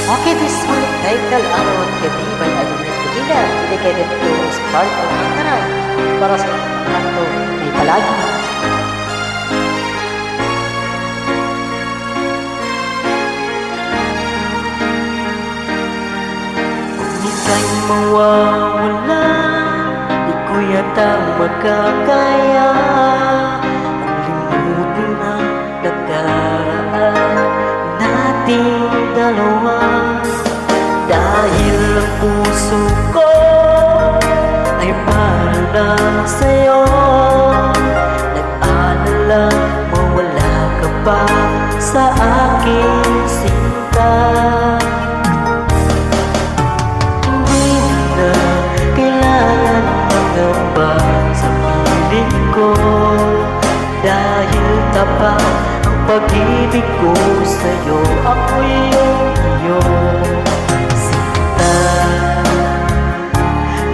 Okay, this month title araw at gabi may Adonai Kulina dedicated to sa part of Antaran para sa kanto may palagi. Kung ika'y mawawala, di ko yata magkakaya ang limutin ang nakaraan nating dalawa. Dahil ang puso ko ay para lang sa'yo, nag-alala mawala ka pa sa aking sinta. Hindi na kailangan magamba sa piling ko, dahil tapat ang pag-ibig ko sa'yo. Ako'y iyong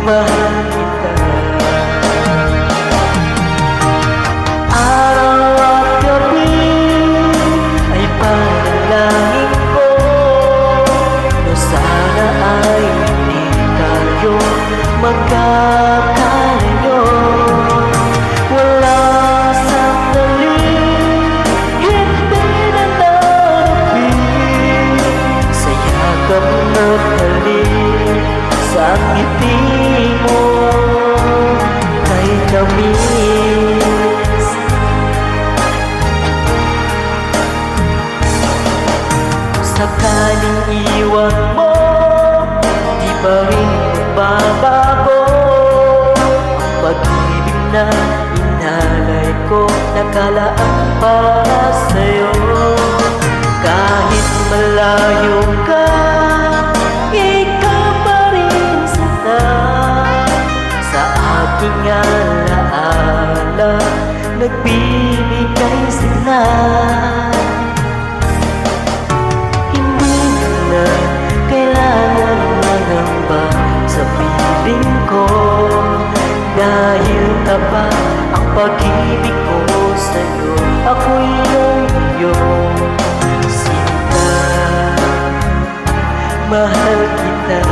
mahal kita. Araw at gabi ay panalangin ko na sana ay hindi tayo magkakalayo. Wala sandali, hindi na tanapin sa yakap na't halik, sa ngiti mo kay tamis. Sakaling iwan mo, di pa rin magbabago ang pag-ibig na inalay ko, nakalaan para sa'yo. Kahit malayo ka, aking alaala, nagbibigay sila. Hindi na kailangan magamba sa piling ko, dahil tapat ang pag-ibig ko sa'yo. Ako'y iyong sinta, mahal kita.